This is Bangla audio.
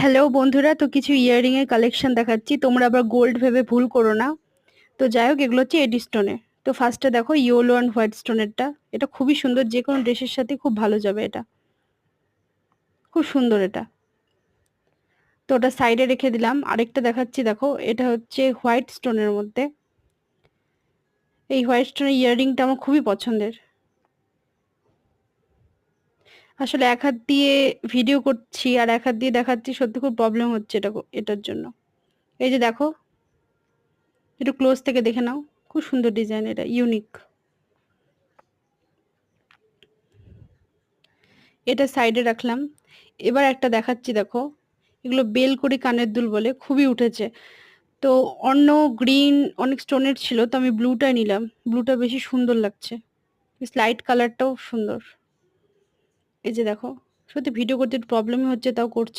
হ্যালো বন্ধুরা, তো কিছু ইয়াররিং এর কালেকশন দেখাচ্ছি। তোমরা আবার গোল্ড ভেবে ভুল করো না। তো যাই হোক, এগুলো হচ্ছে এডি স্টোনে। তো ফার্স্টে দেখো ইয়েলো অ্যান্ড হোয়াইট স্টোনেরটা। এটা খুবই সুন্দর, যে কোনো ড্রেসের সাথে খুব ভালো যাবে। এটা খুব সুন্দর এটা। তো ওটা সাইডে রেখে দিলাম। আরেকটা দেখাচ্ছি, দেখো এটা হচ্ছে হোয়াইট স্টোনের মধ্যে। এই হোয়াইট স্টোনের ইয়াররিংটা আমার খুবই পছন্দের। আসলে এক হাত দিয়ে ভিডিও করছি আর এক হাত দিয়ে দেখাচ্ছি, সত্যি খুব প্রবলেম হচ্ছে এটার জন্য। এই যে দেখো, একটু ক্লোজ থেকে দেখে নাও। খুব সুন্দর ডিজাইন, এটা ইউনিক। এটা সাইডে রাখলাম। এবার একটা দেখাচ্ছি, দেখো এগুলো বেলকড়ি কানের দুল বলে, খুবই উঠেছে। তো অন্য গ্রিন অনেক স্টোনের ছিল, তো আমি ব্লুটাই নিলাম। ব্লুটা বেশি সুন্দর লাগছে, স্লাইট কালারটাও সুন্দর। এই যে দেখো, সত্যি ভিডিও করতে একটু প্রবলেমই হচ্ছে, তাও করছি।